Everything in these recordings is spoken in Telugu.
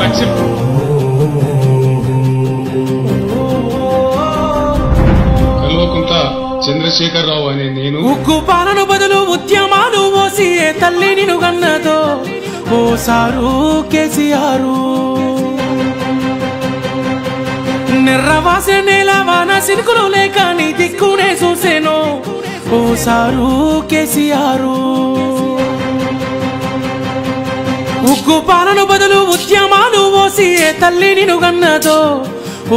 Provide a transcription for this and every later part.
లక్ష్యం. కల్వకుంట చంద్రశేఖరరావు అనే నేను ఉగ్గు పాలన బదులు ఉద్యమాలు మోసి ఏ తల్లి నిన్ను గన్నదో ఓ సారు కేసీఆర్. నిర్రవాసే నేల వాన సినుకులు లేక నీ దిక్కునే చూసేను ఓ సారు కేసీఆర్. ఉగ్గు పాలన బదులు ఉద్యమాలు మోసి ఏ తల్లి నిన్ను గన్నదో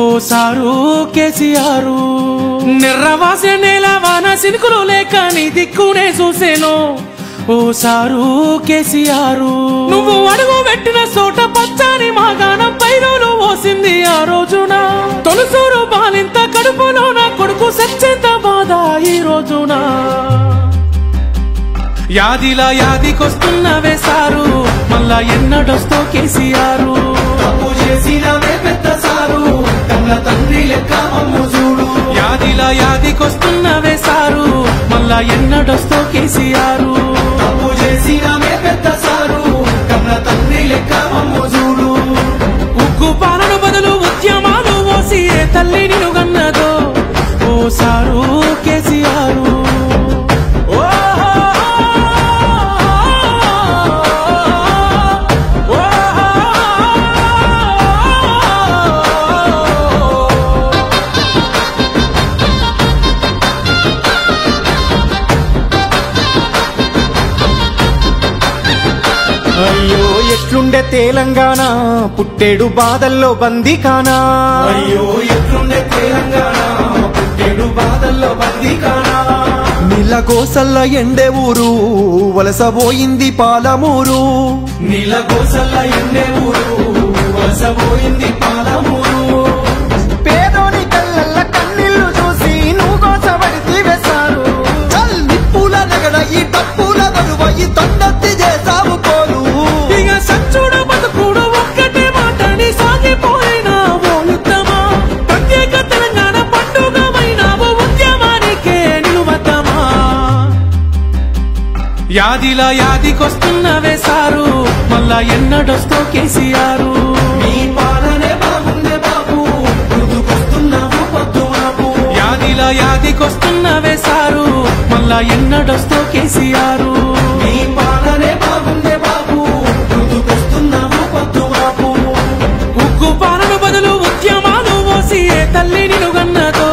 ఓ సారు కేసీఆర్. నిర్రవాసే నేల వాన సినుకులు లేక నీ దిక్కునే చూసేను ఓ సారు కేసీఆర్. నువ్వు అడుగు పెట్టిన చోట పచ్చని మాగాణం పైరులు పోసింది ఆ రోజున. తొలుసూరు బాలింత కడుపులో నా కొడుకు సచ్చేంత బాధ ఈ రోజున. యాదిలా యాదికొస్తున్నవే సారు మళ్ళా ఎన్నడొస్తో కేసీఆర్. తప్పు చేసినవే పెద్ద సారు కన్న తండ్రి లెక్క మమ్ము చూడు. యాదిలా యాదికొస్తున్నవే సారు మళ్ళా ఎన్నడొస్తో కేసీఆర్. తప్పు చేసినవే పెద్ద సారు కన్న తండ్రి లెక్క మమ్ము చూడు. ఉగ్గు పాలన బదులు ఉద్యమాలు మోసి ఏ తల్లి నిన్ను గన్నదో ఓ సారు కేసీఆర్. అయ్యో ఎట్లుండే తెలంగాణ పుట్టేడు బాధల్లో బందీకానా. అయ్యో ఎట్లుండే తెలంగాణ పుట్టేడు బాధల్లో బందీకానా. నీళ్ళ గోసల్ల ఎండే ఊరు వలసపోయింది పాలమూరు. నీళ్ళ గోసల్ల ఎండే ఊరు వలసపోయింది పాలమూరు. పేదోని కళ్ళల్ల కన్నీళ్లు చూసి నువ్వు గోసపడితే వేశారు. చల్ నిప్పుల నగడ ఈ తప్పుల దరువ ఈ తొండత్తి చేసావు కోరు. ఇక సచ్చుడ బతుకుడు ఒక్కటే మాటని సాగిపోయినా ఓ యుద్ధమా. ప్రత్యేక తెలంగాణ పండుగమైనావు ఉద్యమానికే నిలువద్దమా. యాదిలా యాదికొస్తున్నవే సారు మళ్ళా ఎన్నడొస్తో కేసీఆర్. నీ పాలనే బాగుండే బాబు ముందుకొస్తున్నావు పొద్దు బాబు. యాదిలా యాదికొస్తున్నవే సారు మళ్ళా ఎన్నడొస్తో కేసీఆర్. నీ పాలనే బాగుండే బాబు ముందుకొస్తున్నావు పొద్దు బాబు. ఉగ్గు పాలన బదులు ఉద్యమాలు మోసి ఏ తల్లి నిన్ను గన్నదో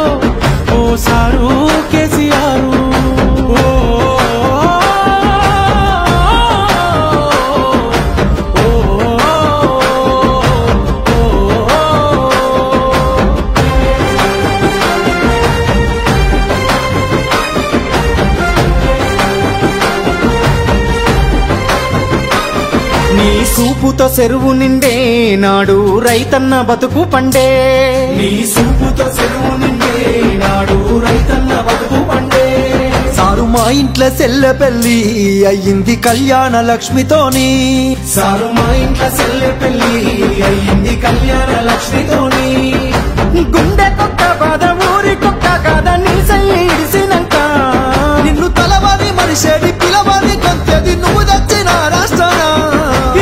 ఓ సారు కేసీఆర్. నీ సూపుతో చెరువు నిండే నాడు రైతన్న బతుకు పండే. నీ సూపుతో చెరువు నిండే నాడు రైతన్న బతుకు పండే. సారు మా ఇంట్లో సెల్లె పెళ్లి అయ్యింది కళ్యాణ లక్ష్మితోని. సారు మా ఇంట్లో సెల్లె పెళ్లి అయ్యింది కళ్యాణ లక్ష్మితోని. గుండె కొక్క బాధ ఊరి కొక్క కాద నీ సల్లి ఇడిసినాక నిన్ను తలవారి మనిషేది పిలవారి కొంతది నువ్వు దచ్చిన రాష్ట్రాన.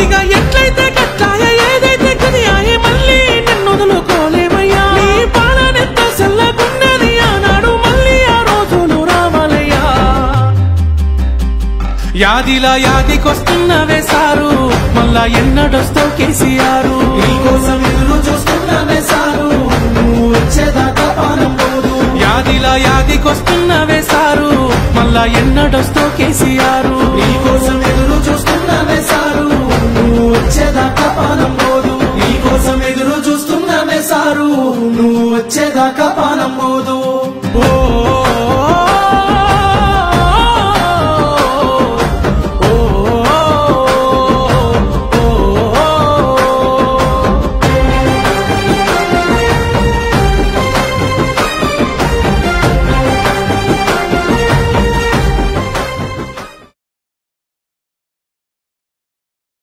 ఇక ఎట్లయితే కట్టాయ ఏదైతే కదియాయ మళ్ళీ నిన్ను వదులుకోలేమయ్యా. నీ పాలనెంత చల్లగున్నది ఆనాడు మళ్ళీ ఆ రోజులు రావాలయ్యా. యాదిలా యాదికొస్తున్నవే సారు మళ్ళా ఎన్నడొస్తో కేసీఆర్. నీకోసం ఎదురు చూస్తున్నానే సారు నువ్వు వచ్చేదాకా పానం పోదు. యాదిలా యాదికొస్తున్నవే సారు మళ్ళా ఎన్నడొస్తో కేసీఆర్. నీకోసం ఎదురు చూస్తున్నానే సారు నువ్వు వచ్చేదాకా పానం పోదు. నీకోసం ఎదురు చూస్తున్నానే సారు నువ్వు వచ్చేదాకా పానం పోదు.